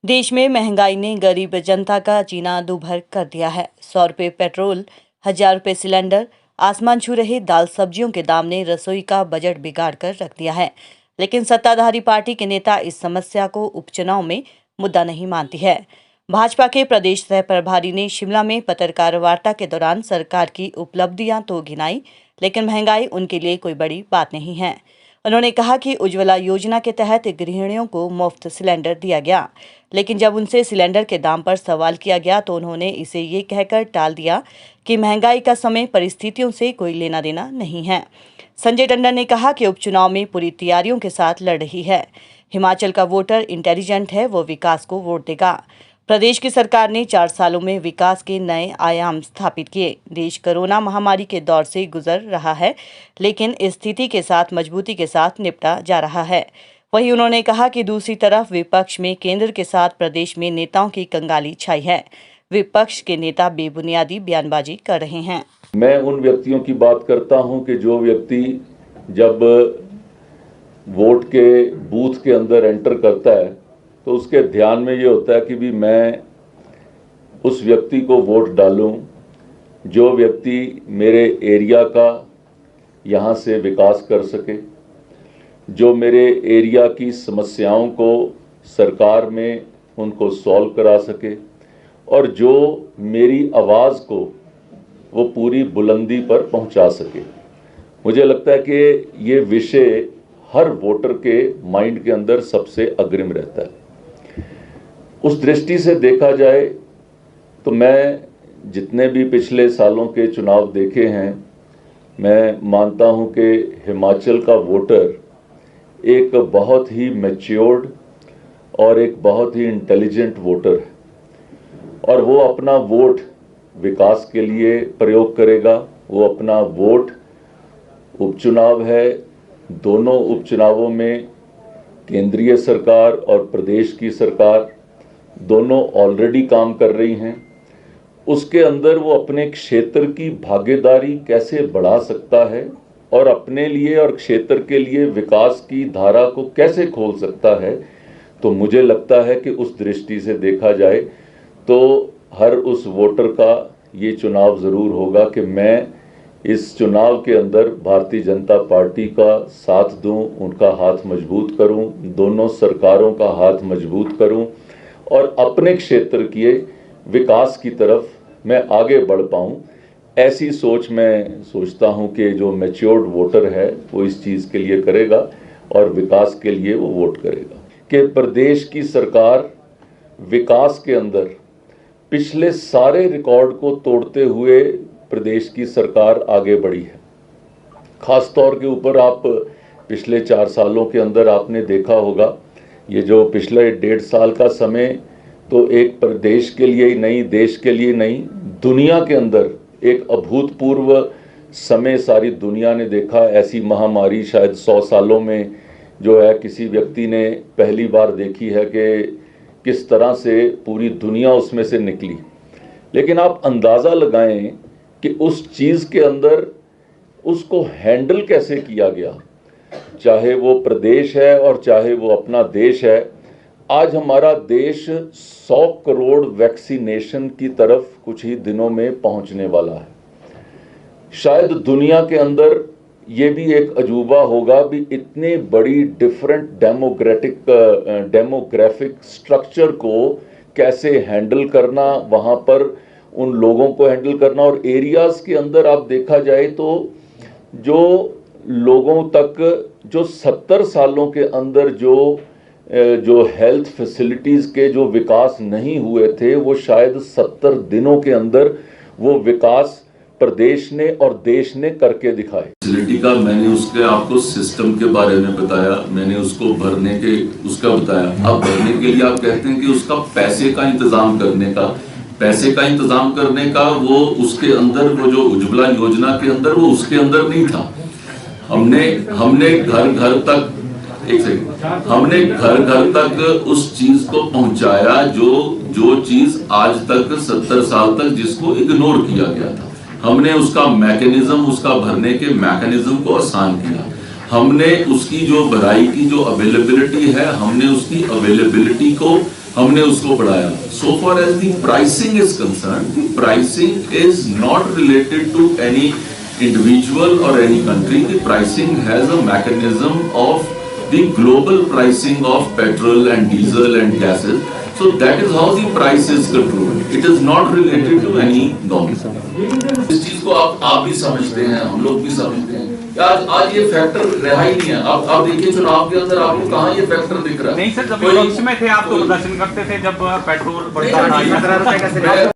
देश में महंगाई ने गरीब जनता का जीना दूभर कर दिया है। 100 रुपये पेट्रोल, 1000 रुपये सिलेंडर, आसमान छू रहे दाल सब्जियों के दाम ने रसोई का बजट बिगाड़ कर रख दिया है। लेकिन सत्ताधारी पार्टी के नेता इस समस्या को उपचुनाव में मुद्दा नहीं मानती है। भाजपा के प्रदेश सह प्रभारी ने शिमला में पत्रकार वार्ता के दौरान सरकार की उपलब्धियां तो गिनाई, लेकिन महंगाई उनके लिए कोई बड़ी बात नहीं है। उन्होंने कहा कि उज्ज्वला योजना के तहत गृहिणियों को मुफ्त सिलेंडर दिया गया, लेकिन जब उनसे सिलेंडर के दाम पर सवाल किया गया तो उन्होंने इसे ये कहकर टाल दिया कि महंगाई का समय परिस्थितियों से कोई लेना देना नहीं है। संजय टंडन ने कहा कि उपचुनाव में पूरी तैयारियों के साथ लड़ रही है। हिमाचल का वोटर इंटेलिजेंट है, वो विकास को वोट देगा। प्रदेश की सरकार ने 4 सालों में विकास के नए आयाम स्थापित किए। देश कोरोना महामारी के दौर से गुजर रहा है, लेकिन स्थिति के साथ मजबूती के साथ निपटा जा रहा है। वहीं उन्होंने कहा कि दूसरी तरफ विपक्ष में केंद्र के साथ प्रदेश में नेताओं की कंगाली छाई है। विपक्ष के नेता बेबुनियादी बयानबाजी कर रहे हैं। मैं उन व्यक्तियों की बात करता हूं कि जो व्यक्ति जब वोट के बूथ के अंदर एंटर करता है तो उसके ध्यान में ये होता है कि भी मैं उस व्यक्ति को वोट डालूं जो व्यक्ति मेरे एरिया का यहाँ से विकास कर सके, जो मेरे एरिया की समस्याओं को सरकार में उनको सॉल्व करा सके और जो मेरी आवाज़ को वो पूरी बुलंदी पर पहुंचा सके। मुझे लगता है कि ये विषय हर वोटर के माइंड के अंदर सबसे अग्रिम रहता है। उस दृष्टि से देखा जाए तो मैं जितने भी पिछले सालों के चुनाव देखे हैं, मैं मानता हूं कि हिमाचल का वोटर एक बहुत ही मैच्योर्ड और एक बहुत ही इंटेलिजेंट वोटर है और वो अपना वोट विकास के लिए प्रयोग करेगा। वो अपना वोट, उपचुनाव है, दोनों उपचुनावों में केंद्रीय सरकार और प्रदेश की सरकार दोनों ऑलरेडी काम कर रही हैं। उसके अंदर वो अपने क्षेत्र की भागीदारी कैसे बढ़ा सकता है और अपने लिए और क्षेत्र के लिए विकास की धारा को कैसे खोल सकता है। तो मुझे लगता है कि उस दृष्टि से देखा जाए तो हर उस वोटर का ये चुनाव ज़रूर होगा कि मैं इस चुनाव के अंदर भारतीय जनता पार्टी का साथ दूं, उनका हाथ मजबूत करूं, दोनों सरकारों का हाथ मजबूत करूं और अपने क्षेत्र के विकास की तरफ मैं आगे बढ़ पाऊं। ऐसी सोच मैं सोचता हूं कि जो मैच्योर्ड वोटर है वो इस चीज़ के लिए करेगा और विकास के लिए वो वोट करेगा। कि प्रदेश की सरकार विकास के अंदर पिछले सारे रिकॉर्ड को तोड़ते हुए प्रदेश की सरकार आगे बढ़ी है। खास तौर के ऊपर आप पिछले 4 सालों के अंदर आपने देखा होगा, ये जो पिछले 1.5 साल का समय तो एक प्रदेश के लिए ही नहीं, देश के लिए नहीं, दुनिया के अंदर एक अभूतपूर्व समय सारी दुनिया ने देखा। ऐसी महामारी शायद 100 सालों में जो है किसी व्यक्ति ने पहली बार देखी है कि किस तरह से पूरी दुनिया उसमें से निकली। लेकिन आप अंदाज़ा लगाएं कि उस चीज़ के अंदर उसको हैंडल कैसे किया गया, चाहे वो प्रदेश है और चाहे वो अपना देश है। आज हमारा देश 100 करोड़ वैक्सीनेशन की तरफ कुछ ही दिनों में पहुंचने वाला है। शायद दुनिया के अंदर ये भी एक अजूबा होगा भी इतने बड़ी डिफरेंट डेमोग्राफिक स्ट्रक्चर को कैसे हैंडल करना, वहाँ पर उन लोगों को हैंडल करना। और एरियाज़ के अंदर आप देखा जाए तो जो लोगों तक जो 70 सालों के अंदर जो हेल्थ फैसिलिटीज़ के जो विकास नहीं हुए थे, वो शायद 70 दिनों के अंदर वो विकास प्रदेश ने और देश ने करके दिखाए। फैसिलिटी का मैंने उसके आपको सिस्टम के बारे में बताया, मैंने उसको भरने के उसका बताया। अब भरने के लिए आप कहते हैं कि उसका पैसे का इंतजाम करने का वो उसके अंदर वो जो उज्ज्वला योजना के अंदर वो उसके अंदर नहीं था। हमने घर तक उस चीज को पहुंचाया जो चीज आज तक 70 साल तक जिसको इग्नोर किया गया था। हमने उसका मैकेनिज्म, उसका भरने के मैकेनिज्म को आसान किया। हमने उसकी जो भराई की जो अवेलेबिलिटी है, हमने उसकी अवेलेबिलिटी को हमने उसको बढ़ाया। So far as the pricing is concerned, the pricing is not related to any individual or any country. The pricing has a mechanism of the global pricing of petrol and diesel and gases. So that is how the price is controlled. It is not related to any norm. इस चीज को आप भी समझते हैं, हम लोग भी समझते हैं। आज ये फैक्टर रहा ही नहीं है। आप देखिए चुनाव के अंदर आपको कहाँ ये फैक्टर दिख रहा है? नहीं सर, जब विपक्ष में थे आप तो प्रदर्शन करते थे जब पेट्रोल बढ़ता था।